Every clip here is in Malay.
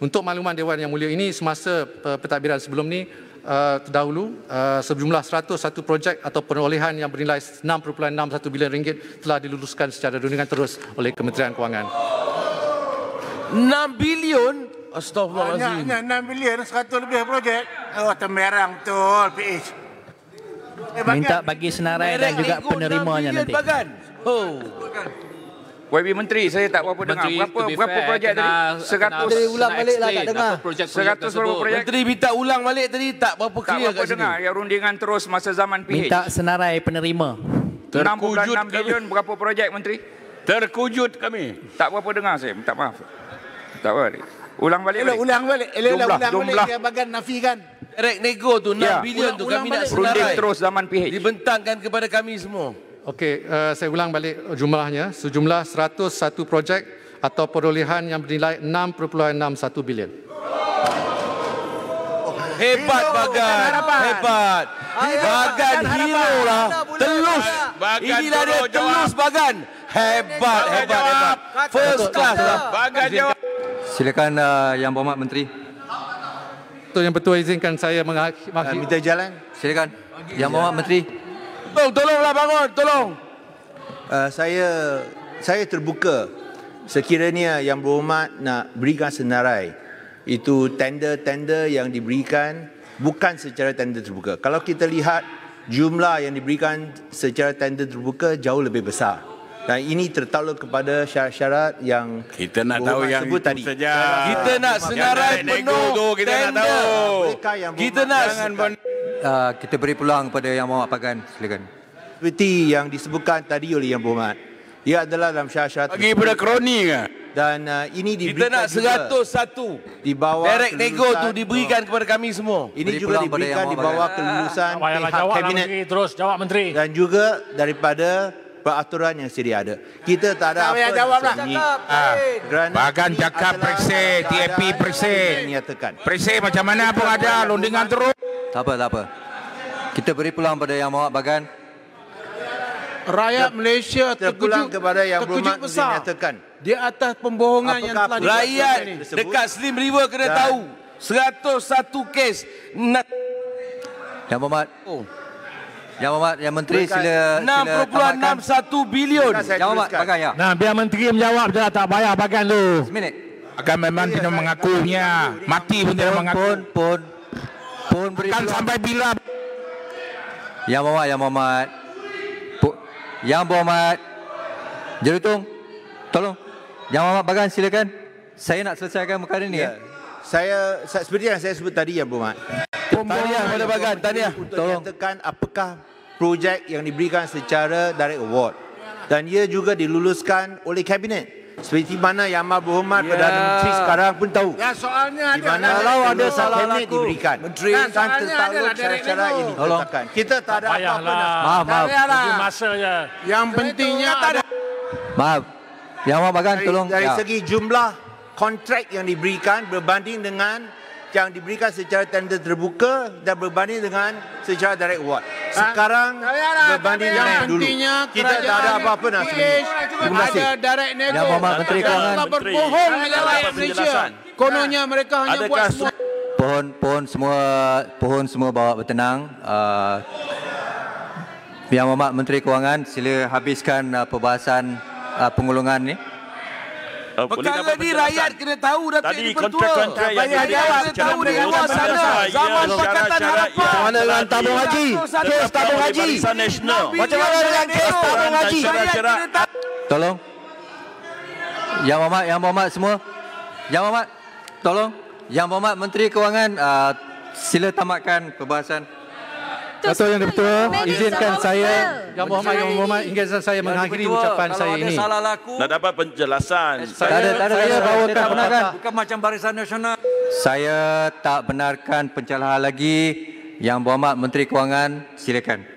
Untuk makluman Dewan Yang Mulia, ini semasa pentadbiran sebelum ni terdahulu sejumlah 101 projek atau perolehan yang bernilai 6.61 bilion ringgit telah diluluskan secara rundingan terus oleh Kementerian Kewangan. 6 bilion? Astaghfirullahaladzim. Banyaknya 6 bilion, 100 lebih projek. Oh, temerang betul, PH. Minta bagi senarai dan juga penerimanya nanti. Bagan. Oh. YB Menteri, saya tak berapa dengar. Berapa projek tadi? 100. Menteri ulang balik lah, tak dengar. 100 berapa projek? Menteri minta ulang balik tadi tak berapa Tak clear berapa kat sini. dengar. Yang rundingan terus masa zaman PH. Minta senarai penerima. 6.6 bilion berapa projek Menteri? Terkujut kami. Tak berapa dengar saya. Minta maaf. Tak apa. Ulang balik. Ulang balik. Ulang Jumlah. balik. Dia bagan nafikan. Direct nego tu 6 Ya. bilion tu kami nak Runding senarai. terus zaman PH. Dibentangkan kepada kami semua. Okey, saya ulang balik jumlahnya. Sejumlah 101 projek atau perolehan yang bernilai 6.61 bilion. Hebat Bagan. Hebat. Bagan hero lah. Telus. Inilah dia telus Bagan. Hebat. First class lah. Bagan jawab. Silakan Yang Berhormat Menteri. Yang Bertuah izinkan saya mengakhiri. Minta jalan. Silakan. Yang Berhormat Menteri. Tolonglah bangun. Tolong. Saya terbuka sekiranya Yang Berhormat nak berikan senarai. Itu tender-tender yang diberikan bukan secara tender terbuka. Kalau kita lihat jumlah yang diberikan secara tender terbuka jauh lebih besar. Dan ini tertakluk kepada syarat-syarat yang Kita nak tahu yang sebut itu tadi. saja. Kita nak senarai penuh Kita nak tender. tahu. Mereka yang Kita nak Kita beri peluang kepada Yang Berhormat Bagan. Silakan. seperti yang disebutkan tadi oleh Yang Berhormat. Ia adalah dalam syarat-syarat Bagi pada kroni ke? dan ini kita diberikan nak juga 101. di bawah Direct nego tu kelulusan- diberikan kepada kami semua. Ini Beri juga peluang pada diberikan Yang di Berhormat bawah kelulusan pihak kabinet Terus jawab Menteri. dan juga daripada peraturan yang sedia ada. Kita tak ada apa sembunyi. Kerana Bagan ini cakap adalah perse, TAP perse. dinyatakan. Perse macam mana pun ada, rundingan terus. Tak apa. Kita beri peluang pada Yang Berhormat Bagan. Rakyat Malaysia Terpulang kepada Yang Berhormat besar dinyatakan. di atas pembohongan yang telah Rakyat tersebut. dekat Slim River kena Dan- tahu 101 kes. Yang Berhormat. Yang Berhormat, Yang Menteri Mereka sila tamatkan. 6.61 bilion. Saya Yang Berhormat teruskan. Bagan ya. Nah, biar Menteri menjawab je lah, tak payah Bagan tu. Seminit. Akan memang tidak mengakunya. Mati pun tidak mengaku. Pun beri Kan peluang. sampai bila? Yang Berhormat. Yang Berhormat. Jerutung. Tolong. Yang Berhormat Bagan silakan. Saya nak selesaikan perkara ni. Ya. Saya seperti yang saya sebut tadi Yang Berhormat. Tahniah pada Bagan, tahniah. Untuk menyatakan apakah projek yang diberikan secara direct award dan ia juga diluluskan oleh kabinet. Seperti mana Yang Amat Berhormat Perdana Menteri sekarang pun tahu. Ya, soalnya Di mana kalau ada salah kabinet diberikan. Menteri. Dan soalnya tertakluk adalah direct cara-cara nego. ini diletakkan. Kita tak ada apa-apa nak. Maaf. Bagi masa je. yang pentingnya ada Maaf. Yang Berhormat Bagan tolong. Dari Ya. segi jumlah kontrak yang diberikan berbanding dengan yang diberikan secara tender terbuka dan berbanding dengan secara direct award. Sekarang berbanding yang dengan dulu. pentingnya Kita tak ada apa-apa nak sembunyi. Terima kasih. ada direct nego. Yang Berhormat Menteri Kewangan. Telah berbohong dengan rakyat Malaysia. Kononnya mereka hanya buat semua. Pohon semua bawa bertenang. Yang Berhormat Menteri Kewangan sila habiskan perbahasan pengulungan ni. Perkara ni rakyat kena tahu Datuk Ibu Ketua. kontrak-kontrak yang Rakyat diberikan kena tahu secara dari luar terus sana. menerus. Zaman Ya, Pakatan syarat-syarat Harapan. yang Mana dengan tabung haji? Kes tabung haji. Macam mana dengan kes tabung haji? Syarat-syarat. Tolong. Yang Berhormat semua. Yang Berhormat, tolong. Yang Berhormat Menteri Kewangan, sila tamatkan perbahasan. Datuk Yang Dipertua, izinkan saya Yang Berhormat izinkan saya mengakhiri ucapan saya ini. Salah laku. Nak dapat penjelasan. Tak ada. Saya bawakan tak benarkan. patah. Bukan macam Barisan Nasional. Saya tak benarkan pencerahan lagi. Yang Berhormat Menteri Kewangan, silakan.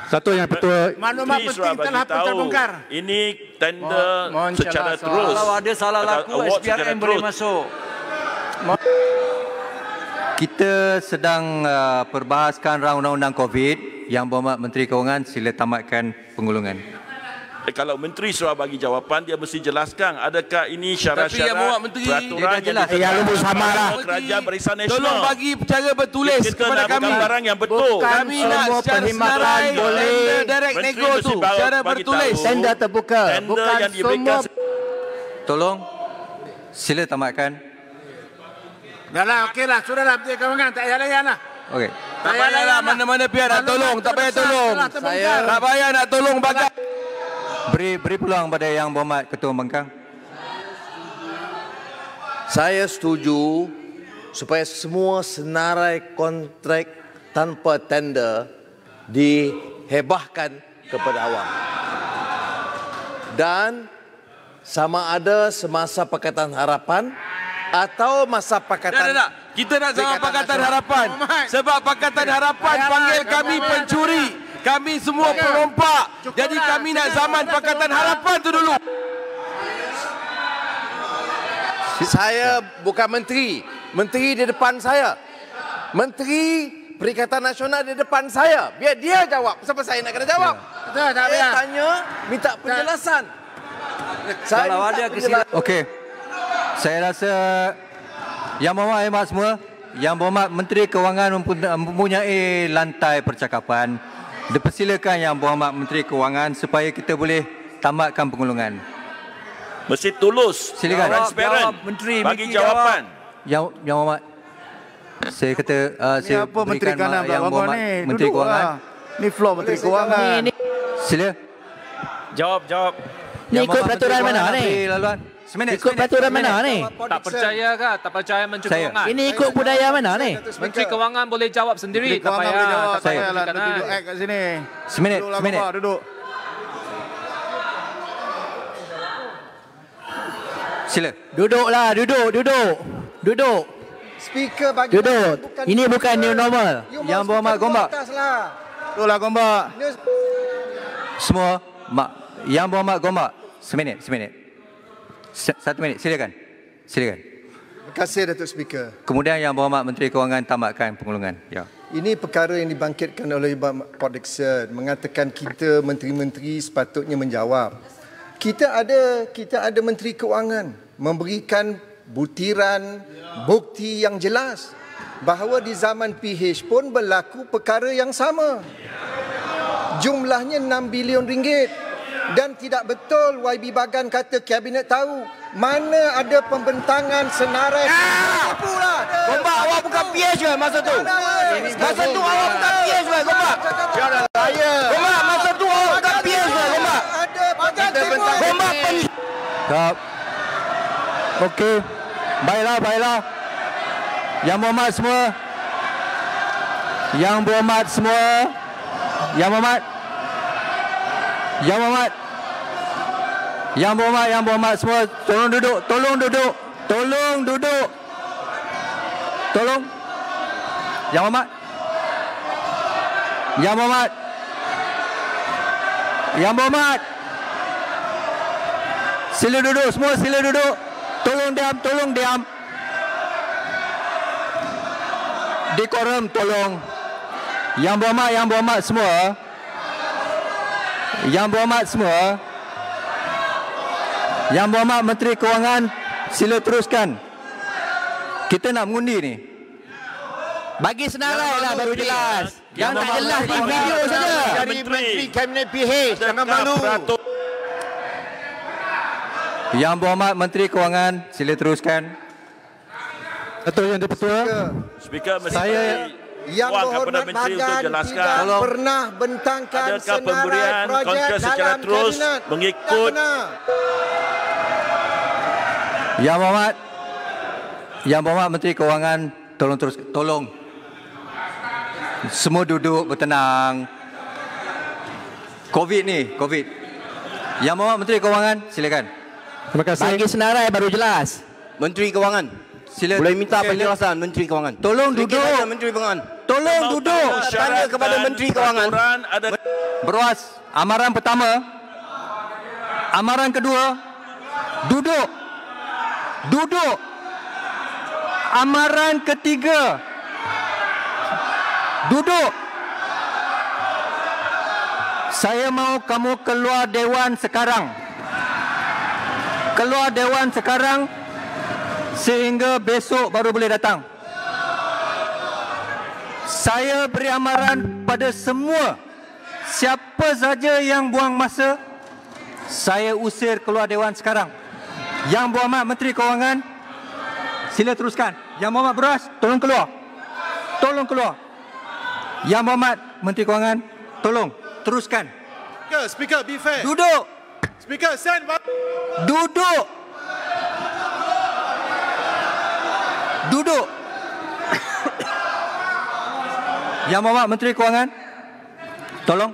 Datuk Yang Dipertua, Maklumat Please, penting bagi telah tahu. pecah bongkar. Ini tender Mohon secara jelas, terus. Kalau ada salah laku, Award secara SPRM boleh terus. masuk. Kita sedang perbahaskan rang undang-undang COVID. Yang Berhormat Menteri Kewangan, sila tamatkan pengulungan. Kalau menteri suruh bagi jawapan, dia mesti jelaskan adakah ini syarat-syarat peraturan yang lebih sama lah. Kerajaan Barisan Nasional. Tolong bagi secara bertulis Kita kepada nak kami. gambaran yang betul. Kami nak secara senarai direct Menteri nego mesti tu secara bagi bertulis. tahu. Tender terbuka. Tender Bukan yang diberikan Tolong sila tamatkan. Dah lah, okey lah. Sudah lah, Menteri Kewangan. Tak payah layan lah. Okey. Tak payahlah mana-mana pihak nak tolong. Tak payah tolong. Tak payah nak tolong bagai. Beri peluang pada Yang Berhormat Ketua Pembangkang. Saya setuju supaya semua senarai kontrak tanpa tender dihebahkan kepada awam. Dan sama ada semasa Pakatan Harapan atau masa Pakatan... Tak. Kita nak sama Pakatan Harapan. Sebab Pakatan Harapan panggil kami pencuri. Kami semua perompak. Jadi kami nak zaman Pakatan Harapan tu dulu. Saya bukan menteri. Menteri di depan saya. Menteri Perikatan Nasional di depan saya. Biar dia jawab. Sebab saya nak kena jawab. Saya tanya, minta penjelasan. Saya minta penjelasan. Okey. Saya rasa Yang Berhormat semua, Yang Berhormat Menteri Kewangan mempunyai lantai percakapan. Dipersilakan Yang Berhormat Menteri Kewangan supaya kita boleh tamatkan pengulungan. mesti tulus, silakan. transparent, bagi jawapan. Yang Berhormat, saya kata saya apa Menteri Kanan Yang Berhormat Menteri Kewangan. Ni floor Menteri Kewangan. Sila. Jawab. Ni ikut peraturan mana ni? Laluan. Seminit. Ikut peraturan mana ni? Tak percaya ke? Tak percaya Menteri Kewangan? Ini ikut budaya mana ni? Menteri Kewangan boleh jawab sendiri. Tak payah. Tak payahlah duduk act kat sini. Seminit. Duduk. Sila. Duduklah, duduk. Speaker bagi Duduk. Ini bukan new normal. Yang Berhormat Gombak. Duduklah Gombak. Semua, Yang Berhormat Gombak. Seminit. 1 minit, silakan. Terima kasih Datuk Speaker. Kemudian Yang Berhormat Menteri Kewangan tamatkan pengulungan. Ya. Ini perkara yang dibangkitkan oleh Port Dickson mengatakan kita menteri-menteri sepatutnya menjawab. Kita ada Menteri Kewangan memberikan butiran bukti yang jelas bahawa di zaman PH pun berlaku perkara yang sama. Jumlahnya 6 bilion ringgit. Dan tidak betul YB Bagan kata kabinet tahu. Mana ada pembentangan senarai. Apalah. Gombak, awak bukan PH ke masa tu? Masa tu awak bukan PH ke Gombak? Jangan raya. Gombak, masa tu awak bukan PH ke Gombak? Ada Bagan Timur. Gombak Kap. Okey. Baiklah. Yang Berhormat semua. Yang Berhormat semua. Tolong duduk. Tolong. Yang Berhormat. Sila duduk semua, Tolong diam. Dekorum tolong. Yang Berhormat semua. Yang Berhormat Menteri Kewangan, sila teruskan. Kita nak mengundi ni. Bagi senarai lah baru jelas. Yang tak jelas ni video saja. Dari Menteri Kabinet PH. Jangan malu. Yang Berhormat Menteri Kewangan, sila teruskan. Datuk Yang Di-Pertua. Speaker mesti Yang Berhormat Bagan tidak pernah bentangkan adakah senarai pemberian projek kontrak secara dalam terus kabinet. mengikut Yang Berhormat Menteri Kewangan, tolong. Semua duduk bertenang. COVID. Yang Berhormat Menteri Kewangan, silakan. Terima kasih. Bagi senarai baru jelas. Menteri Kewangan. Sila. Boleh minta penjelasan Menteri Kewangan. Tolong duduk. Menteri Kewangan. Tolong duduk. Tanya kepada Menteri Kewangan. Berwas, amaran pertama. Amaran kedua. Duduk. Amaran ketiga. Duduk. Saya mau kamu keluar Dewan sekarang. Keluar Dewan sekarang sehingga besok baru boleh datang. Saya beri amaran pada semua, siapa saja yang buang masa, saya usir keluar Dewan sekarang. Yang Berhormat Menteri Kewangan, sila teruskan. Yang Berhormat Beras, tolong keluar. Tolong keluar. Yang Berhormat Menteri Kewangan, tolong teruskan. Speaker, be fair. Duduk. Speaker, stand back. Duduk. Duduk. Yang Berhormat Menteri Kewangan, tolong.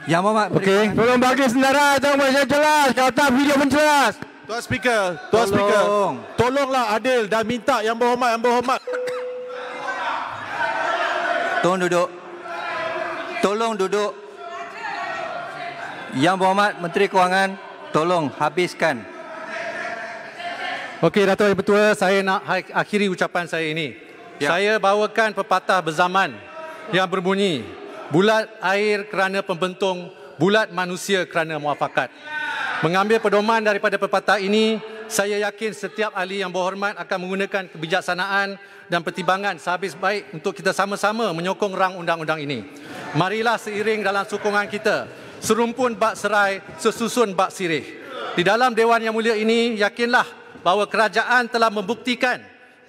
Yang Berhormat Menteri Kewangan. Tolong bagi senarai atau macam jelas. Kata video menjelas. Tuan Speaker, Tuan Speaker. Tolonglah adil dan minta Yang Berhormat. Tolong duduk. Tolong duduk. Yang Berhormat Menteri Kewangan, tolong habiskan. Okey, Dato' Yang Bertua, saya nak akhiri ucapan saya ini. Ya. Saya bawakan pepatah berzaman yang berbunyi, bulat air kerana pembentung, bulat manusia kerana muafakat. Mengambil pedoman daripada pepatah ini, saya yakin setiap ahli yang berhormat akan menggunakan kebijaksanaan dan pertimbangan sehabis baik untuk kita sama-sama menyokong rang undang-undang ini. Marilah seiring dalam sokongan kita, serumpun bak serai, sesusun bak sirih. Di dalam Dewan Yang Mulia ini, yakinlah bahawa kerajaan telah membuktikan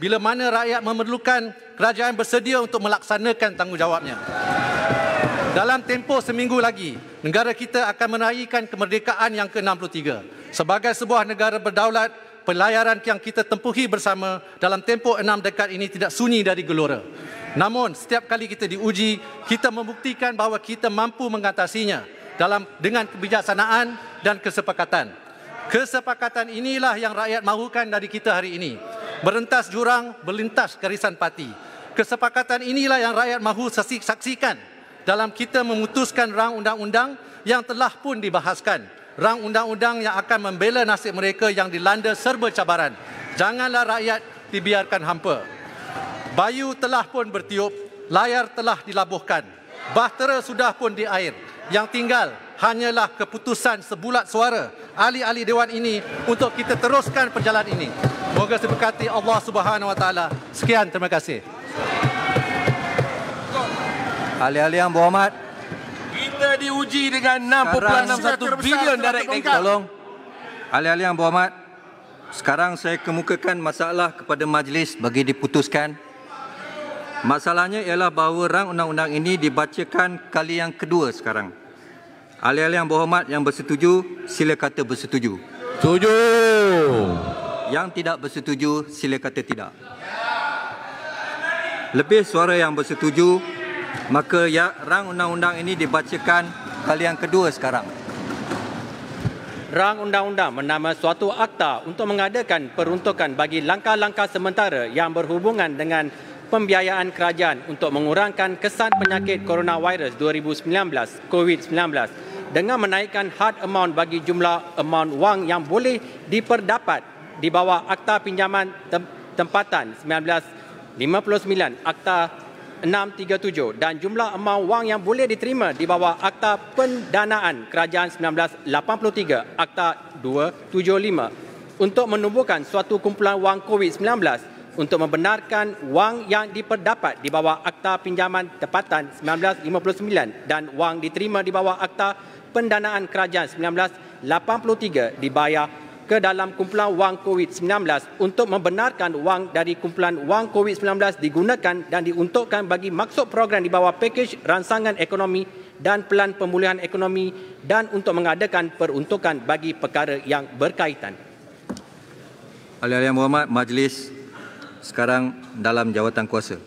bila mana rakyat memerlukan, kerajaan bersedia untuk melaksanakan tanggungjawabnya. Dalam tempoh seminggu lagi, negara kita akan meraihkan kemerdekaan yang ke-63. Sebagai sebuah negara berdaulat, pelayaran yang kita tempuhi bersama dalam tempoh 6 dekad ini tidak sunyi dari gelora. Namun, setiap kali kita diuji, kita membuktikan bahawa kita mampu mengatasinya dengan kebijaksanaan dan kesepakatan. Kesepakatan inilah yang rakyat mahukan dari kita hari ini. Berentas jurang, berlintas garisan parti. Kesepakatan inilah yang rakyat mahu saksikan dalam kita memutuskan rang undang-undang yang telah pun dibahaskan. Rang undang-undang yang akan membela nasib mereka yang dilanda serba cabaran. Janganlah rakyat dibiarkan hampa. Bayu telah pun bertiup, layar telah dilabuhkan. Bahtera sudah pun di air. Yang tinggal hanyalah keputusan sebulat suara ahli-ahli Dewan ini untuk kita teruskan perjalanan ini. Moga diberkati Allah Subhanahu Wa Taala. Sekian, terima kasih. Ahli-ahli yang berhormat, kita diuji dengan 6.61 bilion direct deposit. Tolong, ahli-ahli yang berhormat, sekarang saya kemukakan masalah kepada majlis bagi diputuskan. Masalahnya ialah bahawa rang undang-undang ini dibacakan kali yang kedua sekarang. Ahli-ahli yang berhormat yang bersetuju, sila kata bersetuju. Setuju. Yang tidak bersetuju, sila kata tidak. Lebih suara yang bersetuju, maka rang undang-undang ini dibacakan kali yang kedua sekarang. Rang undang-undang bernama suatu akta untuk mengadakan peruntukan bagi langkah-langkah sementara yang berhubungan dengan pembiayaan kerajaan untuk mengurangkan kesan penyakit coronavirus 2019 COVID-19 dengan menaikkan had amount bagi jumlah amount wang yang boleh diperdapat di bawah Akta Pinjaman Tempatan 1959 Akta 637 dan jumlah amount wang yang boleh diterima di bawah Akta Pendanaan Kerajaan 1983 Akta 275 untuk menubuhkan suatu kumpulan wang COVID-19 untuk membenarkan wang yang diperdapat di bawah Akta Pinjaman Tempatan 1959 dan wang diterima di bawah Akta Pendanaan Kerajaan 1983 dibayar ke dalam kumpulan wang COVID-19 untuk membenarkan wang dari kumpulan wang COVID-19 digunakan dan diuntukkan bagi maksud program di bawah pakej ransangan ekonomi dan pelan pemulihan ekonomi dan untuk mengadakan peruntukan bagi perkara yang berkaitan. Ahli-ahli yang berhormat, majlis sekarang dalam jawatan kuasa.